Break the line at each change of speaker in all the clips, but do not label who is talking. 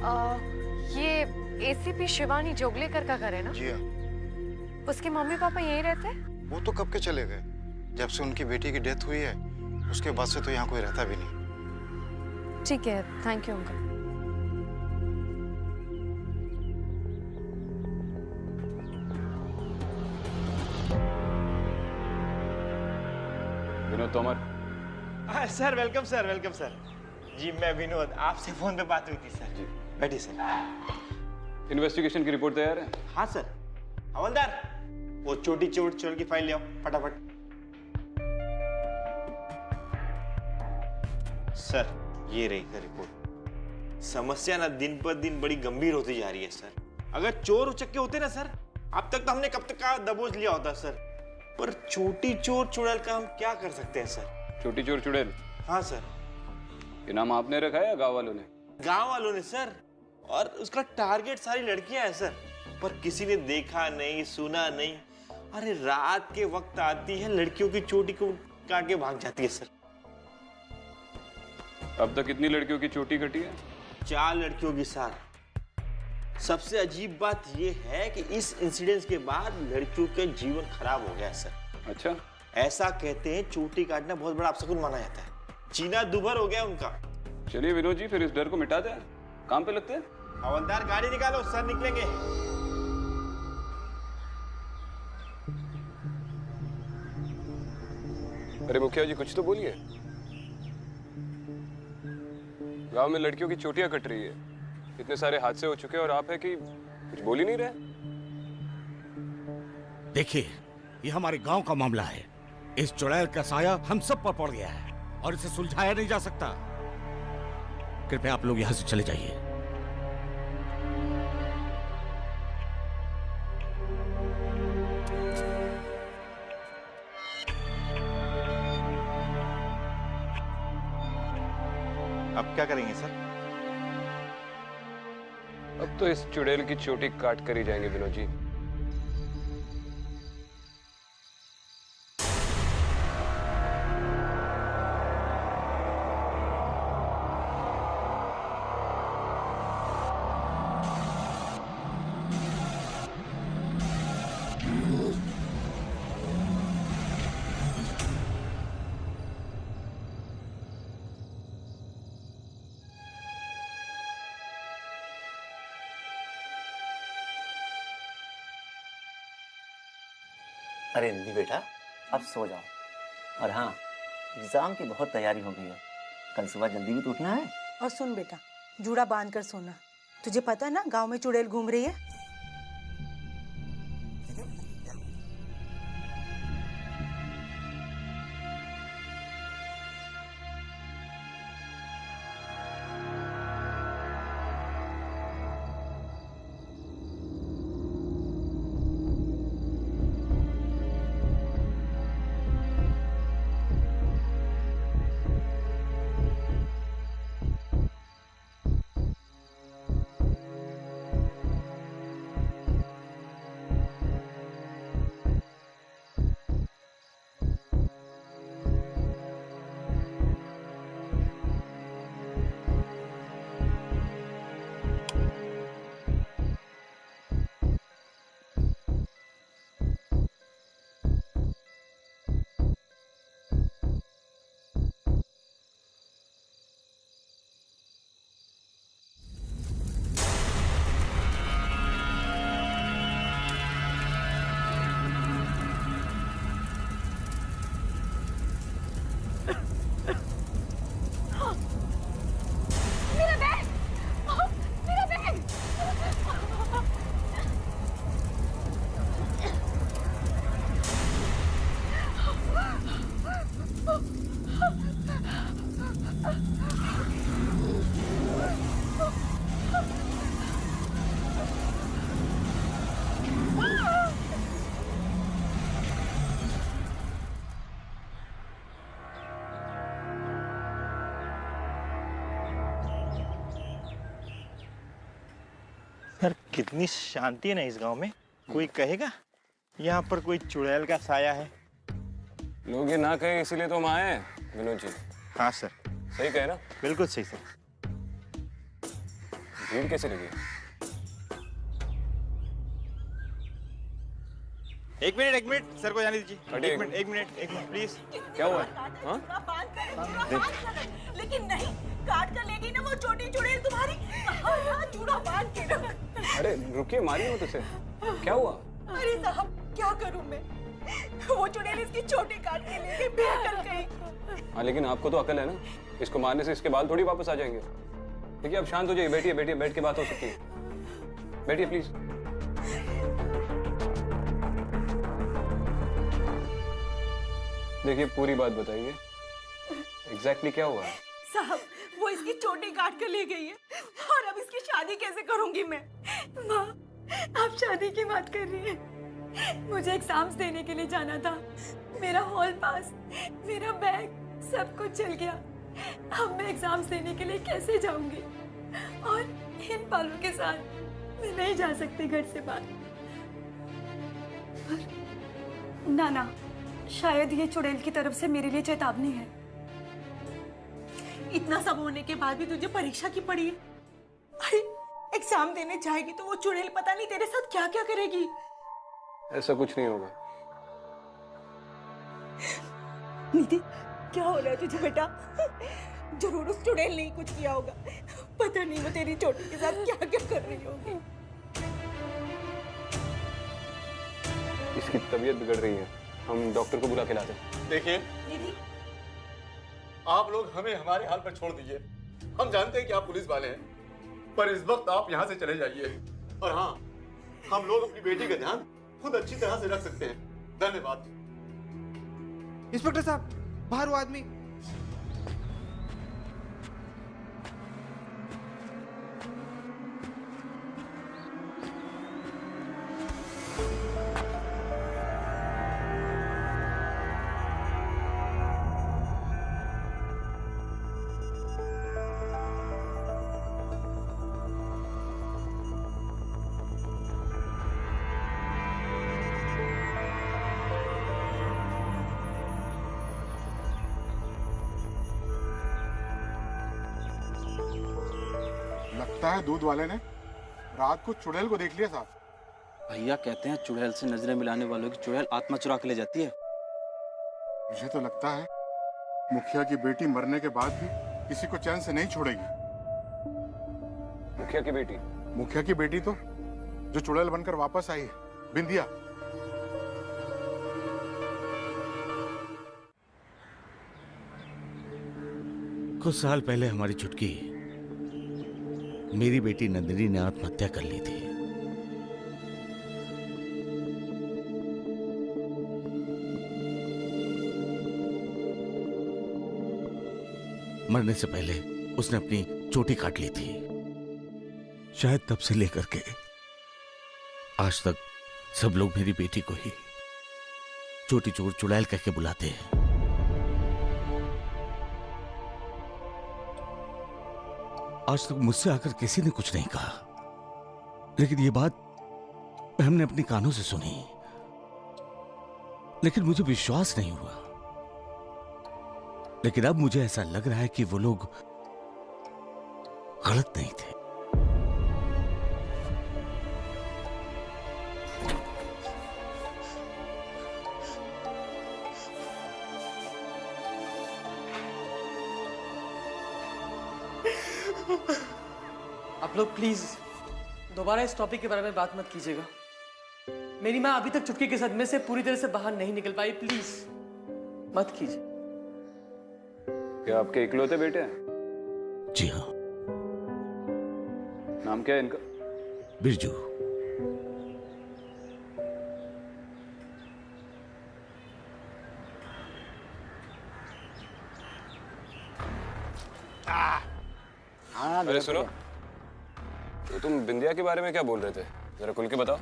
ये एसीपी शिवानी जोगलेकर का घर है ना?
जी हाँ।
उसके मम्मी पापा यहीं रहते हैं?
वो तो कब के चले गए, जब से उनकी बेटी की डेथ हुई है उसके बाद से तो यहाँ कोई रहता भी नहीं।
ठीक है, thank you uncle.
Vinod Tomar.
Sir welcome sir, welcome sir. जी मैं विनोद, आपसे फोन पे बात हुई थी सर। जी बैठिए सर।
इन्वेस्टिगेशन की रिपोर्ट तैयार है?
हाँ सर। हवलदार, वो छोटी चोर की फाइल ले आओ फटाफट। सर ये रही सर रिपोर्ट। समस्या ना दिन पर दिन बड़ी गंभीर होती जा रही है सर। अगर चोर उचक्के होते ना सर, अब तक तो हमने कब तक का दबोच लिया होता सर। पर छोटी चोर चुड़ैल का हम क्या कर सकते हैं सर?
छोटी चोर चुड़ैल?
हाँ सर।
ये नाम आपने रखा है या गांव वालों ने?
गांव वालों ने सर, और उसका टारगेट सारी लड़कियां हैं सर। पर किसी ने देखा नहीं, सुना नहीं। अरे रात के वक्त आती है, लड़कियों की चोटी को काट के भाग जाती है सर।
अब तक कितनी लड़कियों की चोटी कटी है?
4 लड़कियों की सर। सबसे अजीब बात यह है कि इस इंसिडेंट के बाद लड़कियों का जीवन खराब हो गया सर।
अच्छा,
ऐसा कहते हैं चोटी काटना बहुत बड़ा अपशकुन माना जाता है। जीना दुभर हो गया उनका।
चलिए विनोद जी, फिर इस डर को मिटा दें, काम पे लगते हैं।
हवलदार गाड़ी निकालो, सर निकलेंगे।
अरे मुखिया जी कुछ तो बोलिए। गांव में लड़कियों की चोटियां कट रही है, इतने सारे हादसे हो चुके हैं और आप है कि कुछ बोल ही नहीं रहे।
देखिए, ये हमारे गांव का मामला है। इस चुड़ैल का साया हम सब पर पड़ गया है और इसे सुलझाया नहीं जा सकता। कृपया आप लोग यहां से चले जाइए।
अब क्या करेंगे सर?
अब तो इस चुड़ैल की चोटी काट कर ही जाएंगे विनोद जी।
अरे निधि बेटा, अब सो जाओ। और हाँ, एग्जाम की बहुत तैयारी हो गई है। कल सुबह जल्दी भी तो उठना है।
और सुन बेटा, जूड़ा बांध कर सोना। तुझे पता है ना गांव में चुड़ैल घूम रही है।
सर कितनी शांति है ना इस गांव में। कोई कहेगा यहाँ पर कोई चुड़ैल का साया है?
लोग ये ना कहे इसीलिए तो हम आए हैं विनोद जी।
हाँ सर,
सही कहे ना?
बिल्कुल सही सर।
भीड़ कैसे लगी?
एक मिनट सर को जाने दीजिए।
हटिए।
एक मिनट प्लीज।
क्या हुआ? हाँ?
लेकिन नहीं, काट कर लेगी ना वो छोटी चुड़ैल तुम्हारी। हाँ, चूड़ा बांध के रख।
अरे रुकिए, मारिए मत उसे। क्या हुआ?
अरे साहब, क्या करूं मैं? वो चुड़ैल इसकी छोटी काट के ले गई, बेअकल कहीं।
हाँ, लेकिन आपको तो अकल है ना, इसको मारने से इसके बाल थोड़ी वापस आ जाएंगे। देखिए, अब शांत हो जाइए, बैठिए बैठ के बात हो सकती है। बैठिए प्लीज। देखिए, पूरी बात बताइए, एग्जैक्टली क्या हुआ है?
साहब, वो इसकी चोटी काट कर ले गई है और अब इसकी शादी कैसे करूंगी मैं? माँ, आप शादी की बात कर रही हैं। मुझे एग्जाम्स देने के लिए जाना था। मेरा हॉल पास, मेरा बैग, सब कुछ चल गया। अब मैं एग्जाम्स देने के लिए कैसे जाऊंगी? और इन बालों के साथ मैं नहीं जा सकती घर से बाहर। ना, शायद ये चुड़ैल की तरफ से मेरे लिए चेतावनी है। इतना सब होने के बाद भी तुझे परीक्षा की पड़ी है। अरे, एग्जाम देने जाएगी तो वो चुड़ैल पता नहीं तेरे साथ क्या क्या करेगी।
ऐसा कुछ नहीं होगा।
निधि, क्या हो रहा है तुझे बेटा? जरूर उस चुड़ैल ने ही कुछ किया होगा। पता नहीं वो तेरी चोटी के साथ क्या क्या कर रही होगी।
इसकी तबीयत बिगड़ रही है, हम डॉक्टर को बुला के लाते हैं।
देखिए,
निधि,
आप लोग हमें हमारे हाल पर छोड़ दीजिए। हम जानते हैं कि आप पुलिस वाले हैं, पर इस वक्त आप यहाँ से चले जाइए। और हाँ, हम लोग अपनी बेटी का ध्यान खुद अच्छी तरह से रख सकते हैं। धन्यवाद।
इंस्पेक्टर साहब, बाहर वो आदमी।
लगता है दूध वाले ने रात को चुड़ैल को देख लिया साहब।
भैया कहते हैं चुड़ैल से नजरें मिलाने वालों की चुड़ैल आत्मा चुरा के ले जाती है।
मुझे तो लगता है मुखिया की बेटी मरने के बाद भी किसी को चैन से नहीं छोड़ेगी।
मुखिया की बेटी?
मुखिया की बेटी तो जो चुड़ैल बनकर वापस आई है, बिंदिया।
कुछ साल पहले हमारी छुटकी मेरी बेटी नंदिनी ने आत्महत्या कर ली थी। मरने से पहले उसने अपनी चोटी काट ली थी। शायद तब से लेकर के आज तक सब लोग मेरी बेटी को ही चोटी चोर चुड़ैल कह के बुलाते हैं। आज तक मुझसे आकर किसी ने कुछ नहीं कहा, लेकिन ये बात हमने अपने कानों से सुनी, लेकिन मुझे विश्वास नहीं हुआ। लेकिन अब मुझे ऐसा लग रहा है कि वो लोग गलत नहीं थे।
आप लोग प्लीज दोबारा इस टॉपिक के बारे में बात मत कीजिएगा। मेरी माँ अभी तक चुटकी के सदमे से पूरी तरह से बाहर नहीं निकल पाई। प्लीज मत कीजिए।
क्या आपके इकलौते बेटे हैं?
जी हाँ।
नाम क्या है इनका?
बिरजू।
अरे सुनो, तो तुम बिंदिया के बारे में क्या बोल रहे थे? जरा खुल के बताओ।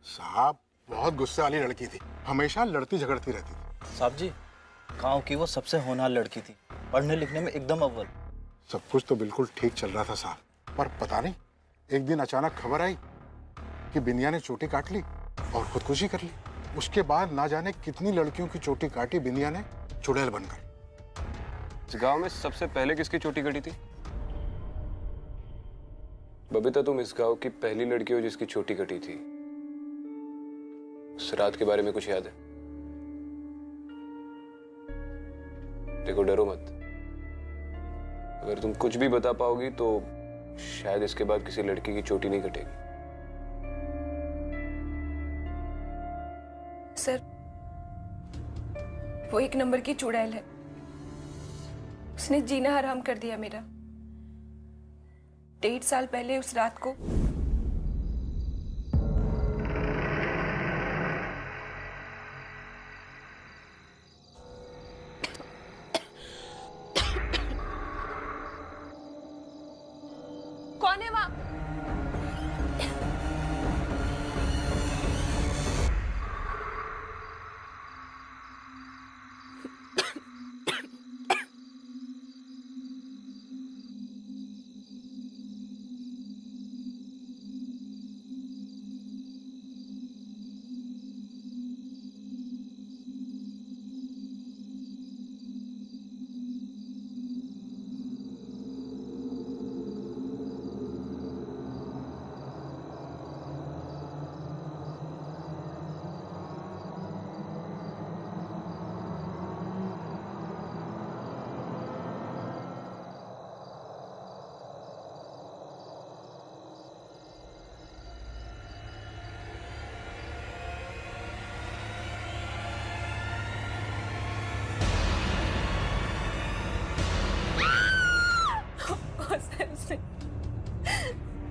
साहब, बहुत गुस्से वाली लड़की थी, हमेशा लड़ती झगड़ती रहती थी।
साहब जी, गांव की वो सबसे होनहार लड़की थी, पढ़ने लिखने में एकदम अव्वल।
सब कुछ तो बिल्कुल ठीक चल रहा था साहब, पर पता नहीं एक दिन अचानक खबर आई कि बिंदिया ने चोटी काट ली और खुदकुशी कर ली। उसके बाद ना जाने कितनी लड़कियों की चोटी काटी बिंदिया ने चुड़ैल बनकर।
इस गांव में सबसे पहले किसकी चोटी कटी थी? बबीता, तुम इस गांव की पहली लड़की हो जिसकी चोटी कटी थी। उस रात के बारे में कुछ याद है? देखो, डरो मत। अगर तुम कुछ भी बता पाओगी तो शायद इसके बाद किसी लड़की की चोटी नहीं कटेगी।
सर, वो एक नंबर की चुड़ैल है। उसने जीना हराम कर दिया मेरा। 1.5 साल पहले उस रात को कौन है वहां?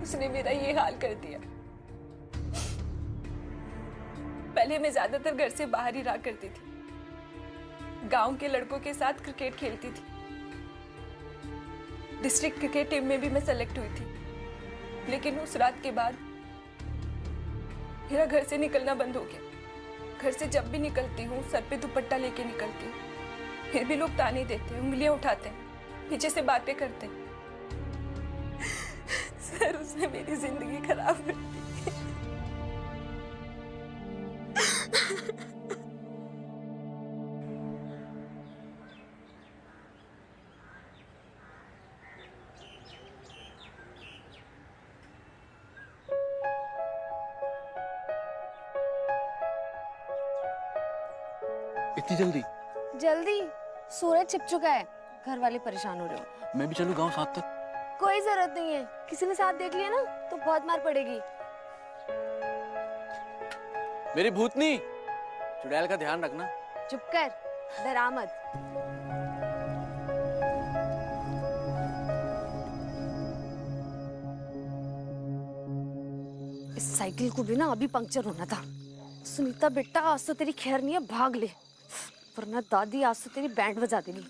उसने मेरा ये हाल कर दिया। पहले मैं ज्यादातर घर से बाहर ही रहा करती थी। गांव के लड़कों के साथ क्रिकेट खेलती थी। डिस्ट्रिक्ट क्रिकेट टीम में भी मैं सेलेक्ट हुई थी। लेकिन उस रात के बाद मेरा घर से निकलना बंद हो गया। घर से जब भी निकलती हूँ सर पे दुपट्टा लेके निकलती हूँ। फिर भी लोग ताने देते हैं, उंगलियां उठाते हैं, पीछे से बातें करते हैं। सर, उसने मेरी जिंदगी खराब कर दी।
इतनी जल्दी?
जल्दी? सूरज छिप चुका है। घर वाले परेशान हो रहे हो।
मैं भी चलूं गांव साथ तक?
कोई जरूरत नहीं है। किसी ने साथ देख लिया ना तो बहुत मार पड़ेगी।
मेरी भूतनी, चुड़ैल का ध्यान रखना।
चुप कर, डरा मत। इस साइकिल को भी ना अभी पंक्चर होना था। सुनीता बेटा, आज तो तेरी खैर नहीं है, भाग ले, वरना दादी आज तो तेरी बैंड बजा देगी।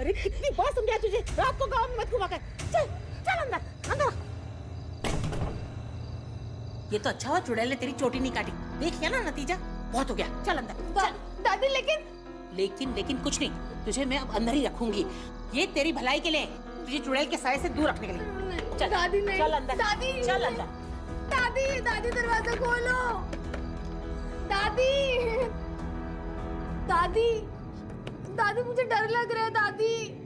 अरे कितनी बार समझाया तुझे, रात को गांव में मत घुमा कर। चल चल अंदर अंदर। ये तो अच्छा हुआ चुड़ैल ने तेरी चोटी नहीं काटी। देख लिया ना नतीजा, बहुत हो गया। चल अंदर।
दादी,
लेकिन कुछ नहीं, तुझे मैं अब अंदर ही रखूंगी। ये तेरी भलाई के लिए, तुझे चुड़ैल के साए से दूर रखने के लिए। चल
दादी नहीं।
चल अंदर।
दादी,
चल अंदर।
दादी दरवाजा खोलो। दादी मुझे डर लग रहा है। दादी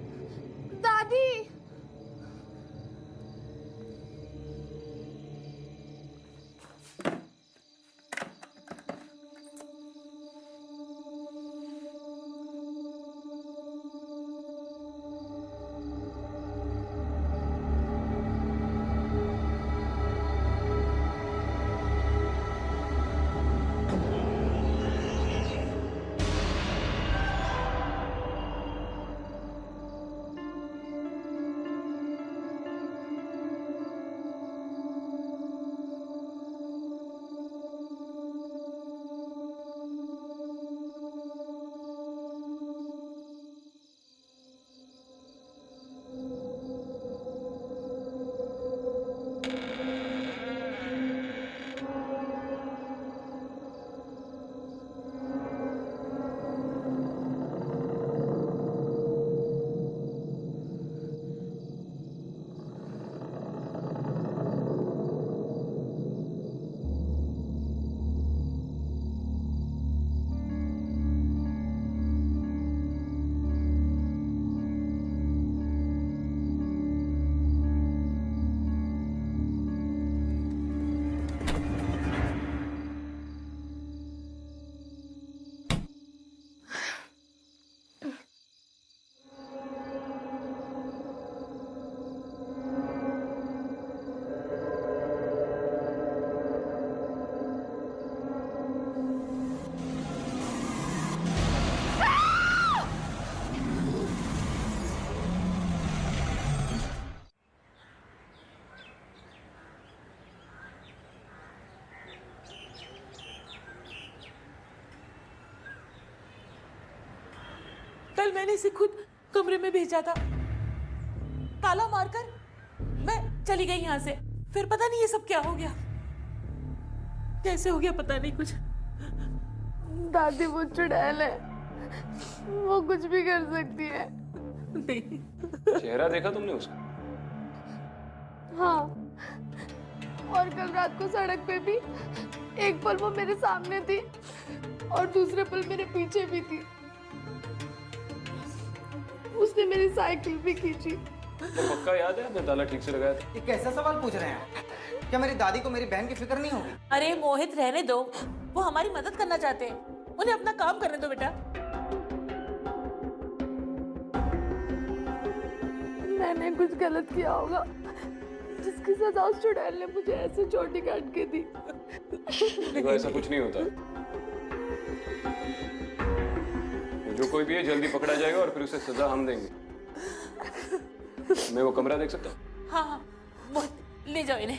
मैंने इसे खुद कमरे में भेजा था, ताला मारकर मैं चली गई यहाँ से। फिर पता नहीं ये सब क्या हो गया, कैसे हो गया पता नहीं कुछ।
दादी वो चुड़ैल है, वो कुछ भी कर सकती है।
नहीं।
चेहरा देखा तुमने उसका?
हाँ, और कल रात को सड़क पे भी एक पल वो मेरे सामने थी और दूसरे पल मेरे पीछे भी थी। उसने मेरी साइकिल भी खींची।
तो पक्का याद है आपने ताला ठीक से लगाया था?
ये कैसा सवाल पूछ रहे हैं? क्या मेरी दादी को मेरी बहन की फिक्र नहीं होगी?
अरे मोहित रहने दो, वो हमारी मदद करना चाहते हैं, उन्हें अपना काम करने दो बेटा।
मैंने कुछ गलत किया होगा जिसकी सजा उस चुड़ैल ने मुझे ऐसे चोटी काट के दी।
देखो ऐसा कुछ नहीं होता, जो कोई भी है जल्दी पकड़ा जाएगा और फिर उसे सजा हम देंगे। मैं वो कमरा देख सकता हूँ?
हाँ हाँ, मोहित ले जाओ इन्हें।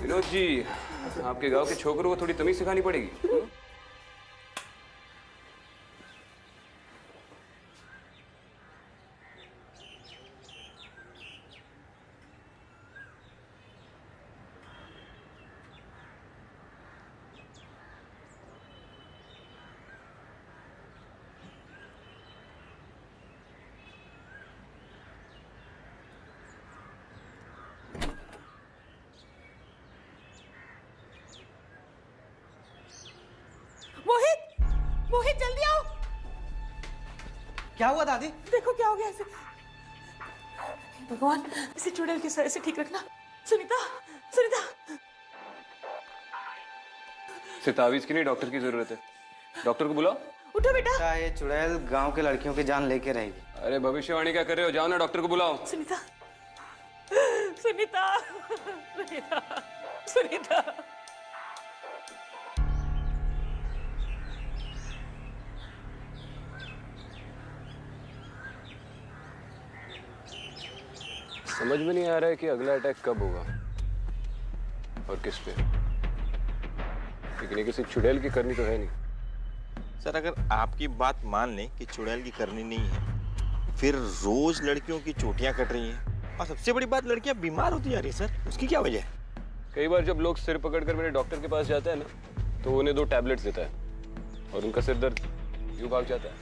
विनोद जी, आपके गांव के छोकरों को थोड़ी तमीज सिखानी पड़ेगी।
मोहित, मोहित जल्दी आओ।
क्या हुआ दादी?
देखो क्या हो गया इसे। भगवान, इसे चुड़ैल के साय से ठीक रखना। सुनीता, सुनीता।
इसे तावीज की नहीं, डॉक्टर की जरूरत है। डॉक्टर को बुलाओ।
उठो बेटा।
ये चुड़ैल गांव के लड़कियों की जान लेके रहेगी।
अरे भविष्यवाणी क्या कर रहे हो, जाओ ना डॉक्टर को बुलाओ।
सुनीता, सुनीता, सुनीता, सुनीता।
समझ में नहीं आ रहा है कि अगला अटैक कब होगा और किस पे। लेकिन ये किसी चुड़ैल की करनी तो है नहीं।
सर अगर आपकी बात मान लें कि चुड़ैल की करनी नहीं है, फिर रोज लड़कियों की चोटियां कट रही हैं और सबसे बड़ी बात लड़कियां बीमार होती जा रही है। सर उसकी क्या वजह है?
कई बार जब लोग सिर पकड़कर मेरे डॉक्टर के पास जाते हैं ना, तो उन्हें 2 टैबलेट्स देता है और उनका सिर दर्द यूं भाग जाता है।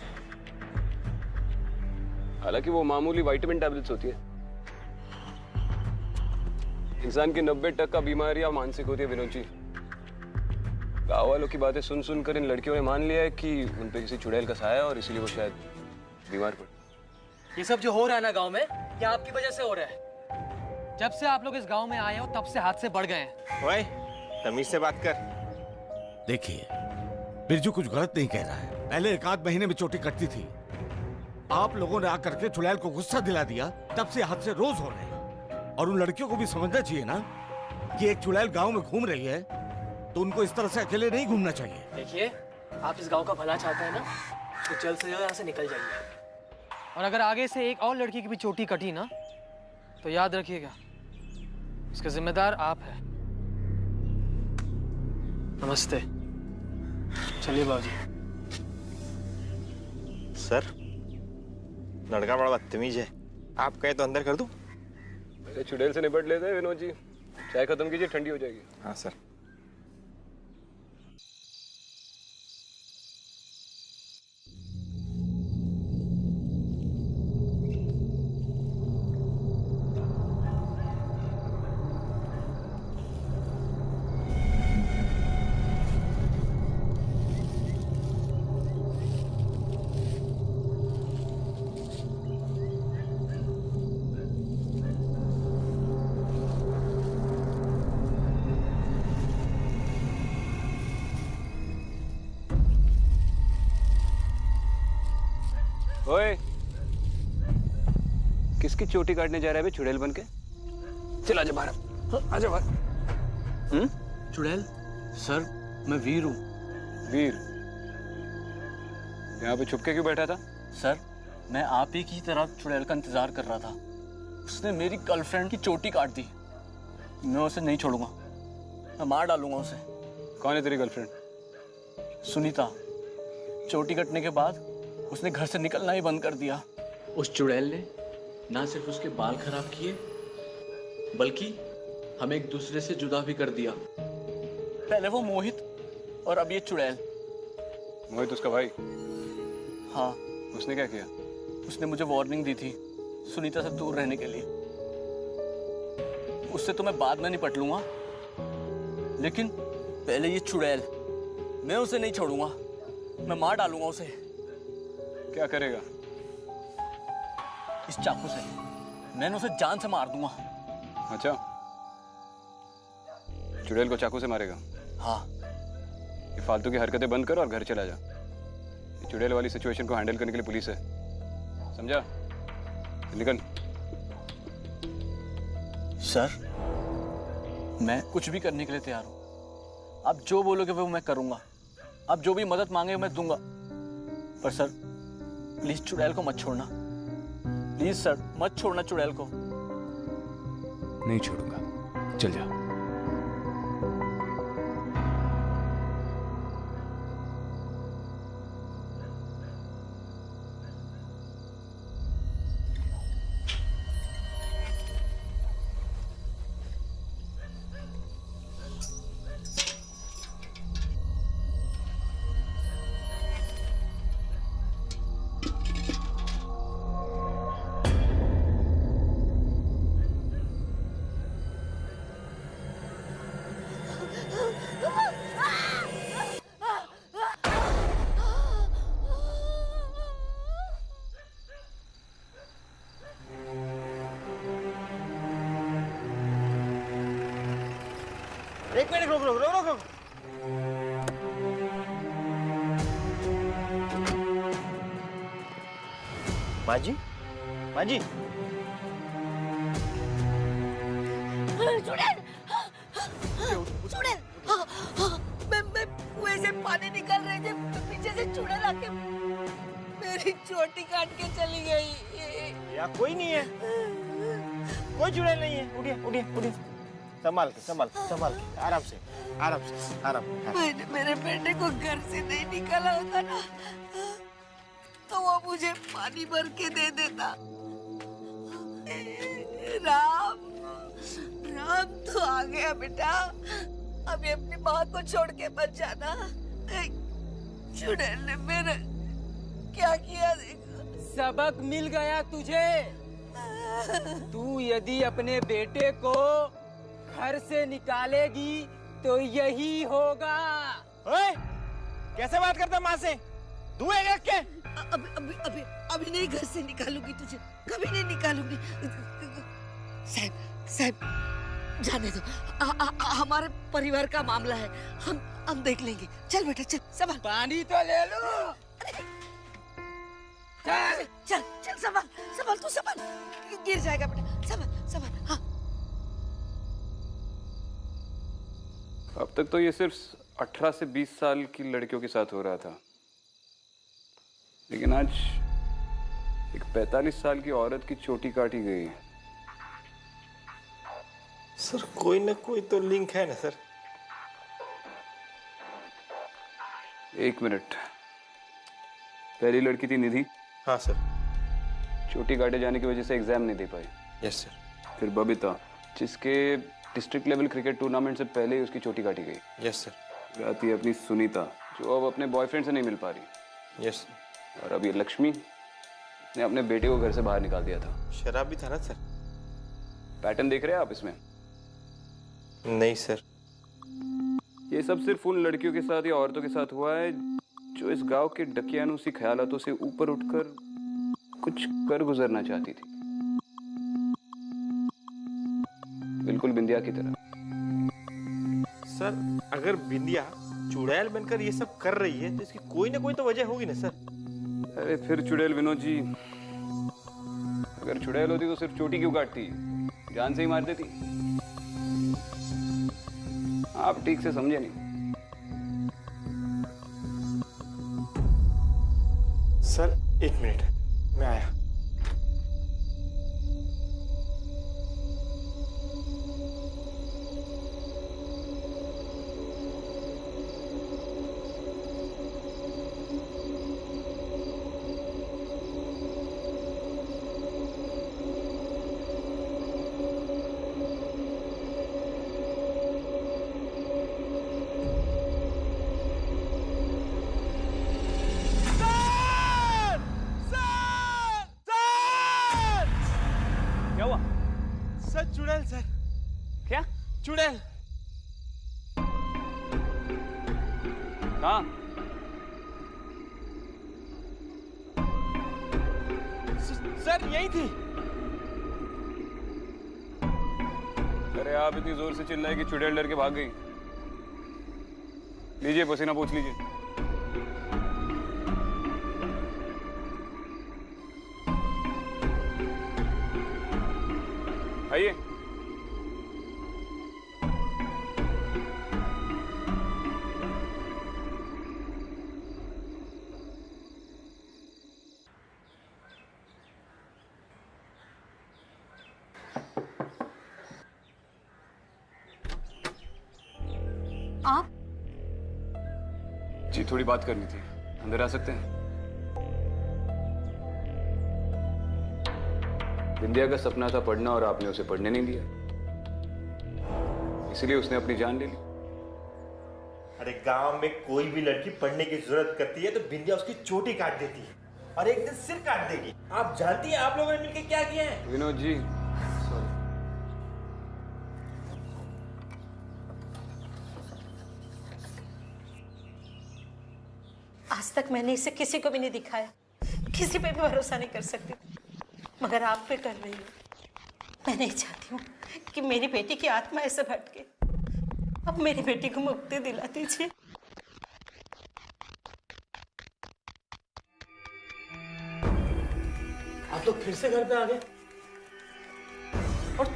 हालांकि वो मामूली विटामिन टैबलेट्स होती है। इंसान की 90% बीमारियां मानसिक होती है विनोद जी। गाँव वालों की बातें सुन सुनकर इन लड़कियों ने मान लिया है कि उन पे किसी चुड़ैल का साया है और इसीलिए वो शायद बीमार पड़े।
ये सब जो हो रहा है ना गांव में, ये आपकी वजह से हो रहा है। जब से आप लोग इस गांव में आए हो तब से हादसे बढ़ गए हैं।
ओए, तमीज से बात कर।
देखिए, बिरजू कुछ गलत नहीं कह रहा है। पहले 1 महीने में चोटी कटती थी, आप लोगों ने आकर के चुड़ैल को गुस्सा दिला दिया, तब से हादसे रोज हो रहे हैं। और उन लड़कियों को भी समझना चाहिए ना कि एक चुड़ैल गांव में घूम रही है तो उनको इस तरह से अकेले नहीं घूमना चाहिए।
देखिए, आप इस गांव का भला चाहते हैं ना, तो जल्द से जल्द यहाँ से निकल जाइए। और अगर आगे से एक और लड़की की भी चोटी कटी ना, तो याद रखिएगा, इसका जिम्मेदार आप हैं। नमस्ते। चलिए बाबूजी।
सर लड़का बड़ा बदतमीज है, आप कहे तो अंदर कर दूं?
पहले चुड़ैल से निपट लेते हैं विनोद जी। चाय खत्म कीजिए, ठंडी हो जाएगी।
हाँ सर।
ओए, किसकी चोटी काटने जा रहा है बे चुड़ैल बनके? चल आजा बाहर, आजा बाहर।
चुड़ैल? सर मैं वीर हूँ।
वीर? यहाँ पे छुपके क्यों बैठा था?
सर मैं आप ही की तरह चुड़ैल का इंतजार कर रहा था। उसने मेरी गर्लफ्रेंड की चोटी काट दी। मैं उसे नहीं छोड़ूंगा, मैं मार डालूंगा उसे।
कौन है तेरी गर्लफ्रेंड?
सुनीता, चोटी कटने के बाद उसने घर से निकलना ही बंद कर दिया।
उस चुड़ैल ने ना सिर्फ उसके बाल खराब किए बल्कि हमें एक दूसरे से जुदा भी कर दिया।
पहले वो मोहित और अब ये चुड़ैल।
मोहित उसका भाई?
हाँ।
उसने क्या किया?
उसने मुझे वार्निंग दी थी सुनीता से दूर रहने के लिए। उससे तो मैं बाद में निपट लूंगा, लेकिन पहले ये चुड़ैल, मैं उसे नहीं छोड़ूंगा। मैं मार डालूंगा उसे।
क्या करेगा?
इस चाकू से मैंने उसे जान से मार दूंगा।
अच्छा, चुड़ैल को चाकू से मारेगा?
हाँ।
ये फालतू की हरकतें बंद कर और घर चला जा। ये चुड़ैल वाली सिचुएशन को हैंडल करने के लिए पुलिस है, समझा? निकल।
सर, मैं कुछ भी करने के लिए तैयार हूं। आप जो बोलोगे वो मैं करूंगा। आप जो भी मदद मांगे मैं दूंगा। पर सर, प्लीज चुड़ैल को मत छोड़ना। प्लीज सर, मत छोड़ना चुड़ैल को।
नहीं छोड़ूंगा, चल जा।
एक मिनट, रुक रुक रुक रुक रुक। माँ जी, माँ जी।
चुड़ैल, चुड़ैल, मैं कुएं से पानी निकाल रहे थे, पीछे से चुड़ैल आके मेरी चोटी काट के चली गई।
यहाँ कोई नहीं है, कोई चुड़ैल नहीं है। उठिए उठिए उठिए, संभाल के संभाल संभाल के, आराम से आराम से आराम।
मैंने मेरे बेटे को घर से नहीं निकाला होता ना, तो वो मुझे पानी भर के दे देता। राम, राम तो आ गया बेटा। अभी अपनी माँ को छोड़ के मत जाना। चुड़ैल ने मेरा क्या किया देखो।
सबक मिल गया तुझे। तू यदि अपने बेटे को घर से निकालेगी तो यही होगा।
ओए, कैसे बात करता माँ से? दुएगा क्या?
अभी अभी अभी अभी नहीं घर से निकालूंगी तुझे, कभी नहीं निकालूंगी। साहब साहब जाने दो, हमारे परिवार का मामला है, हम देख लेंगे। चल बेटा चल, संभाल।
पानी तो ले लो।
चल चल चल, संभाल संभाल, तू संभाल, गिर जाएगा बेटा। संभाल संभाल। हाँ,
अब तक तो ये सिर्फ 18 से 20 साल की लड़कियों के साथ हो रहा था, लेकिन आज एक 45 साल की औरत की चोटी काटी गई।
सर, कोई ना कोई तो लिंक है ना सर?
एक मिनट, पहली लड़की थी निधि।
हाँ सर।
चोटी काटे जाने की वजह से एग्जाम नहीं दे पाई।
Yes sir.
फिर बबीता, जिसके डिस्ट्रिक्ट लेवल क्रिकेट टूर्नामेंट से पहले ही उसकी चोटी काटी गई।
Yes sir.
आती है अपनी सुनीता, जो अब अपने बॉयफ्रेंड से नहीं मिल पा रही।
यस।
और अब ये लक्ष्मी ने अपने बेटे को घर से बाहर निकाल दिया था।
शराब भी था ना सर?
पैटर्न देख रहे हैं आप इसमें?
नहीं सर।
ये सब सिर्फ उन लड़कियों के साथ या औरतों के साथ हुआ है जो इस गांव के डकियानुसी ख्यालातों से ऊपर उठकर कुछ कर गुजरना चाहती थी, बिल्कुल बिंदिया की तरह।
सर, अगर बिंदिया चुड़ैल बनकर ये सब कर रही है तो इसकी कोई ना कोई तो वजह होगी ना सर?
अरे फिर चुड़ैल विनोद जी, अगर चुड़ैल होती तो सिर्फ चोटी क्यों काटती, जान से ही मार देती। आप ठीक से समझे नहीं।
सर, एक मिनट, मैं आया।
कहाँ?
सर यही थी।
अरे आप इतनी जोर से चिल्लाए कि चुड़ैल डर के भाग गई। लीजिए पसीना पोंछ लीजिए। आइए।
आप?
जी थोड़ी बात करनी थी, अंदर आ सकते हैं? विंध्या का सपना था पढ़ना और आपने उसे पढ़ने नहीं दिया, इसलिए उसने अपनी जान ले ली।
अरे गांव में कोई भी लड़की पढ़ने की जरूरत करती है तो बिंदिया उसकी चोटी काट देती है और एक दिन सिर काट देगी। आप जानती हैं आप लोगों ने मिलकर क्या किया है?
विनोद जी
आज तक मैंने इसे किसी को भी नहीं दिखाया, किसी पे भी भरोसा नहीं कर सकती, मगर आप पे कर रही हूँ। मैं नहीं चाहती हूँ कि मेरी बेटी की आत्मा ऐसे भटके। अब मेरी बेटी को मुक्ति दिला दीजिए।
आप लोग फिर से घर पे आ गए और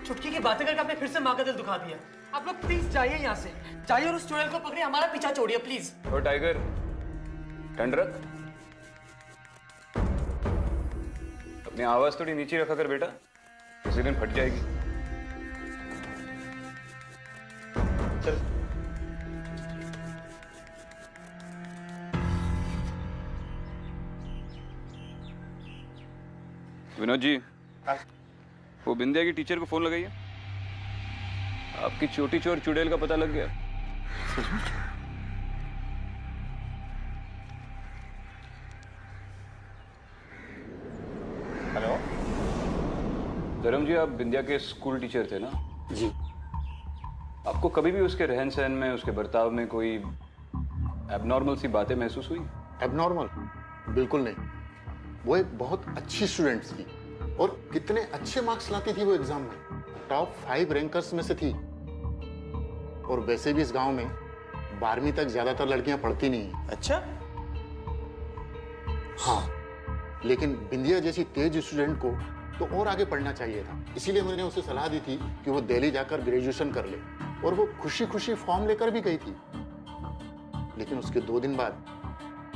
चुटकी की बातें करके आपने फिर से माँ का दिल दुखा दिया। आप लोग प्लीज जाइए यहाँ से, जाइए और उस चुड़ैल को पकड़िए, हमारा पीछा छोड़िए प्लीज।
और टाइगर ठंड रख, अपनी आवाज थोड़ी नीचे रखा कर बेटा, किसी दिन फट जाएगी। चल विनोद जी, वो बिंदिया की टीचर को फोन लगाइए। आपकी छोटी चोर चुड़ैल का पता लग गया।
हेलो
धर्म जी, आप बिंदिया के स्कूल टीचर थे ना?
जी।
आपको कभी भी उसके रहन सहन में, उसके बर्ताव में कोई एबनॉर्मल सी बातें महसूस हुई?
एबनॉर्मल? बिल्कुल नहीं। वो एक बहुत अच्छी स्टूडेंट थी और कितने अच्छे मार्क्स लाती थी वो एग्जाम में, टॉप 5 रैंकर्स में से थी। और वैसे भी इस गांव में 12वीं तक ज्यादातर लड़कियां पढ़ती नहीं हैं।
अच्छा?
हाँ, लेकिन बिंदिया जैसी तेज स्टूडेंट को तो और आगे पढ़ना चाहिए था। इसीलिए मैंने उसे सलाह दी थी कि वो दिल्ली जाकर ग्रेजुएशन कर ले, और वो खुशी खुशी फॉर्म लेकर भी गई थी। लेकिन उसके 2 दिन बाद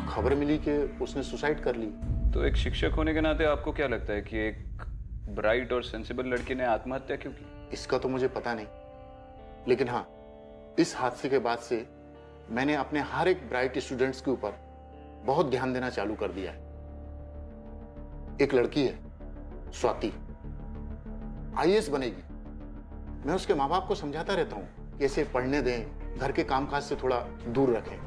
खबर मिली कि उसने सुसाइड कर ली।
तो एक शिक्षक होने के नाते आपको क्या लगता है कि एक ब्राइट और सेंसिबल लड़की ने आत्महत्या क्यों की?
इसका तो मुझे पता नहीं, लेकिन हाँ, इस हादसे के बाद से मैंने अपने हर एक ब्राइट स्टूडेंट्स के ऊपर बहुत ध्यान देना चालू कर दिया है। एक लड़की है स्वाति, IAS बनेगी। मैं उसके माँ बाप को समझाता रहता हूँ कि इसे पढ़ने दें, घर के कामकाज से थोड़ा दूर रखें।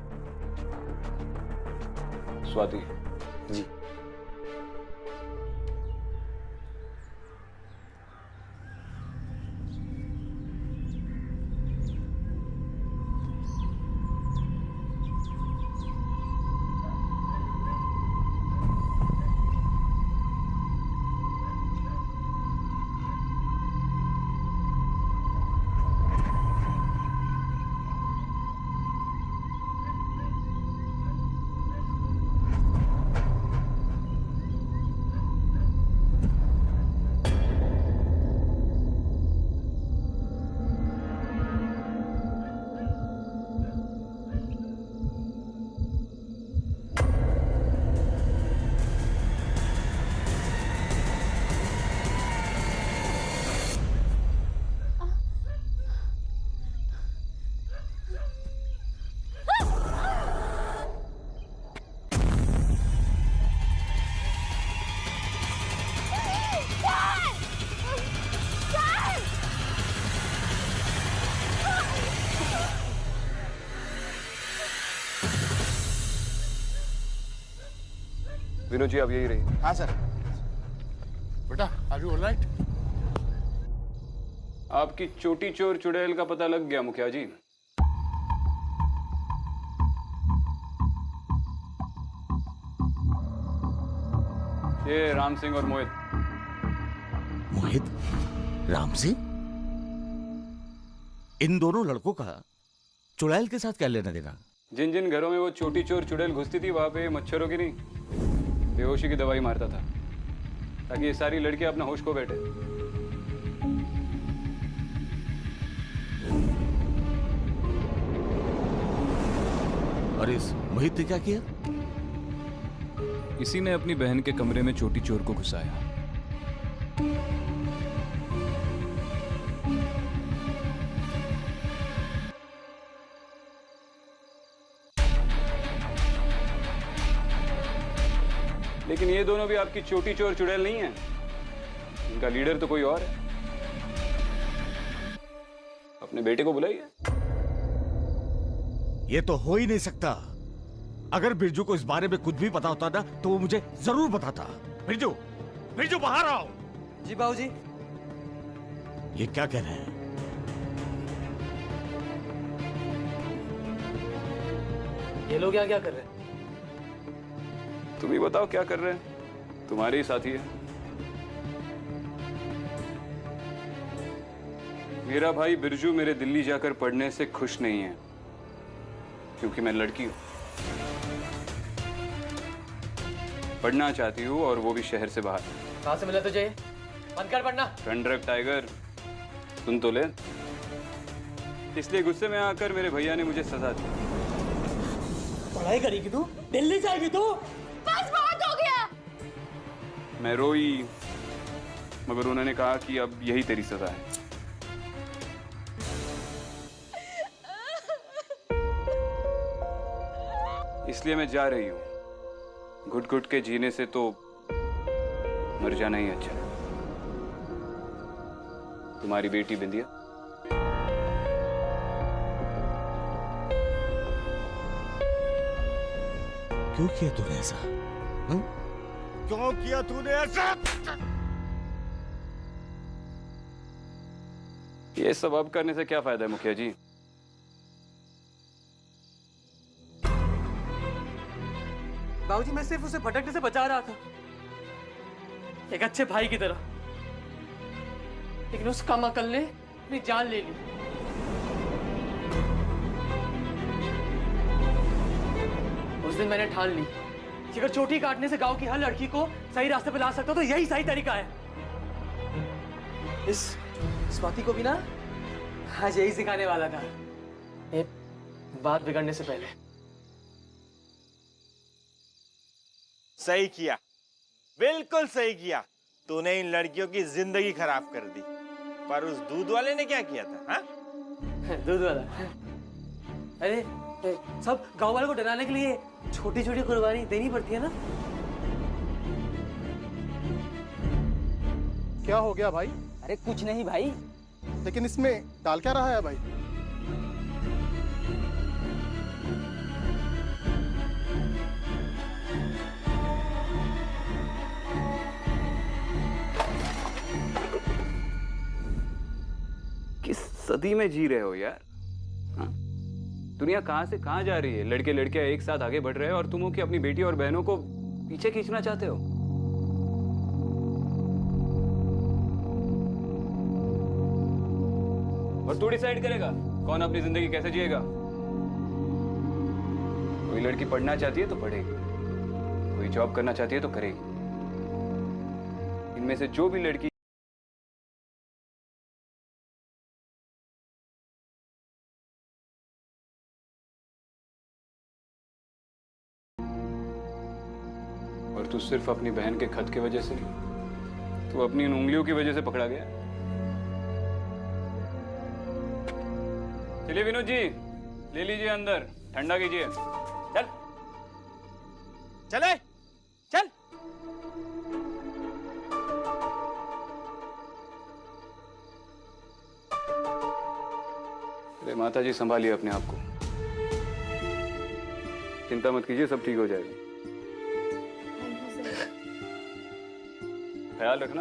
स्वाति
जी।
विनोद जी, आप यही रहिए।
हाँ सर। बेटा, आर यू ऑलराइट?
आपकी छोटी चोर चुड़ैल का पता लग गया मुखिया जी। ये राम सिंह और मोहित।
मोहित, राम सिंह, इन दोनों लड़कों का चुड़ैल के साथ क्या लेना देना?
जिन जिन घरों में वो छोटी चोर चुड़ैल घुसती थी वहां पे मच्छरों की नहीं, बेहोशी की दवाई मारता था ताकि ये सारी लड़कियां अपना होश खो बैठे।
और इस मोहित ने क्या किया?
इसी ने अपनी बहन के कमरे में छोटी चोर को घुसाया। लेकिन ये दोनों भी आपकी छोटी चोर चुड़ैल नहीं है, इनका लीडर तो कोई और है। अपने बेटे को बुलाइए।
ये तो हो ही नहीं सकता। अगर बिरजू को इस बारे में कुछ भी पता होता ना तो वो मुझे जरूर बताता। बिरजू, बिरजू बाहर आओ।
जी बाबूजी।
ये क्या कह रहे हैं?
ये लोग यहाँ क्या कर रहे हैं?
तुम ही बताओ क्या कर रहे हैं, तुम्हारे ही साथी है। मेरा भाई बिरजू मेरे दिल्ली जाकर पढ़ने से खुश नहीं है क्योंकि मैं लड़की हूं। पढ़ना चाहती हूँ और वो भी शहर से बाहर।
कहाँ से मिला तुझे? बंद कर पढ़ना।
कंडक्ट टाइगर, सुन तो ले। इसलिए गुस्से में आकर मेरे भैया ने मुझे सजा दी।
पढ़ाई करेगी तू? दिल्ली जाएगी तू?
बस बहुत हो गया।
मैं रोई मगर उन्होंने कहा कि अब यही तेरी सजा है। इसलिए मैं जा रही हूं। घुट घुट के जीने से तो मर जाना ही अच्छा है। तुम्हारी बेटी बिंदिया
क्यों किया तूने ऐसा? क्यों किया तूने ऐसा?
ये सब अब करने से क्या फायदा है मुखिया जी?
बाबूजी मैं सिर्फ उसे भटकने से बचा रहा था, एक अच्छे भाई की तरह। लेकिन उस कम अकल ने अपनी जान ले ली। उस दिन मैंने ठान ली कि अगर चोटी काटने से गांव की हर लड़की को सही रास्ते पे ला सकता तो यही सही तरीका है। इस स्वाति को भी ना आज यही सिखाने वाला था, ये बात बिगड़ने से पहले।
सही किया, बिल्कुल सही किया। तूने इन लड़कियों की जिंदगी खराब कर दी। पर उस दूध वाले ने क्या किया था? हाँ?
दूध वाला? अरे सब गांव वालों को डराने के लिए छोटी छोटी कुर्बानी देनी पड़ती है ना।
क्या हो गया भाई?
अरे कुछ नहीं भाई।
लेकिन इसमें डाल क्या रहा है भाई?
किस सदी में जी रहे हो यार? हाँ? दुनिया कहां से कहां जा रही है? लड़के लड़कियां एक साथ आगे बढ़ रहे हैं और तुम हो कि अपनी बेटी और बहनों को पीछे खींचना चाहते हो। और तू डिसाइड करेगा कौन अपनी जिंदगी कैसे जिएगा। कोई लड़की पढ़ना चाहती है तो पढ़ेगी, कोई जॉब करना चाहती है तो करेगी। इनमें से जो भी लड़की और तू सिर्फ अपनी बहन के खत की वजह से, तू अपनी इन उंगलियों की वजह से पकड़ा गया। चलिए विनोद जी, ले लीजिए अंदर, ठंडा कीजिए। चल
चले चल।
अरे माता जी संभालिए अपने आप को, चिंता मत कीजिए, सब ठीक हो जाएगा। ख्याल रखना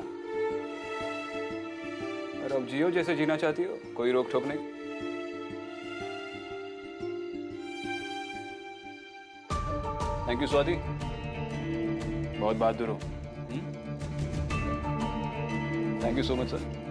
और अब जियो जैसे जीना चाहती हो, कोई रोक टोक नहीं। थैंक यू स्वाति, बहुत बहादुर हो। Thank you so much sir.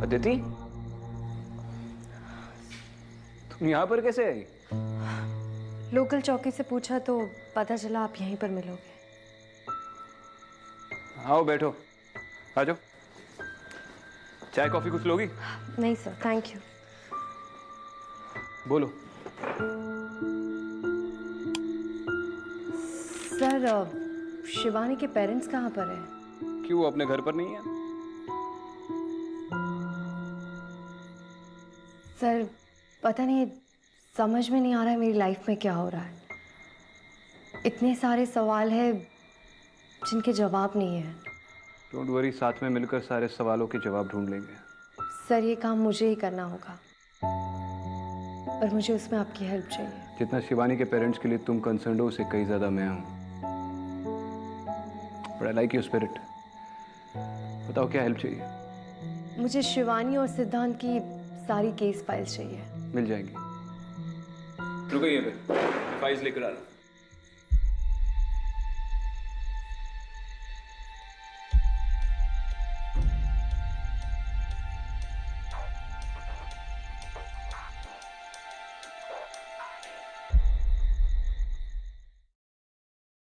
Aditi, तुम यहाँ पर कैसे आई?
लोकल चौकी से पूछा तो पता चला आप यहीं पर मिलोगे।
आओ बैठो, आ जाओ। चाय कॉफी कुछ लोगी?
नहीं सर, थैंक यू।
बोलो।
सर, शिवानी के पेरेंट्स कहाँ पर है?
क्यों, वो अपने घर पर नहीं है?
सर, पता नहीं, समझ में नहीं आ रहा है मेरी लाइफ में क्या हो रहा है। इतने सारे सवाल हैं जिनके जवाब नहीं है।
डोंट वरी, साथ में मिलकर सारे सवालों के जवाब ढूंढ लेंगे।
सर, ये काम मुझे ही करना होगा और मुझे उसमें आपकी हेल्प चाहिए।
जितना शिवानी के पेरेंट्स के लिए तुम कंसर्न हो, उससे कई ज्यादा मैं हूँ। But I like your spirit. बताओ क्या हेल्प चाहिए?
मुझे शिवानी और सिद्धांत की सारी केस फाइल्स चाहिए।
मिल जाएंगी। रुको, ये पे फाइल्स लेकर आ रहा हूँ।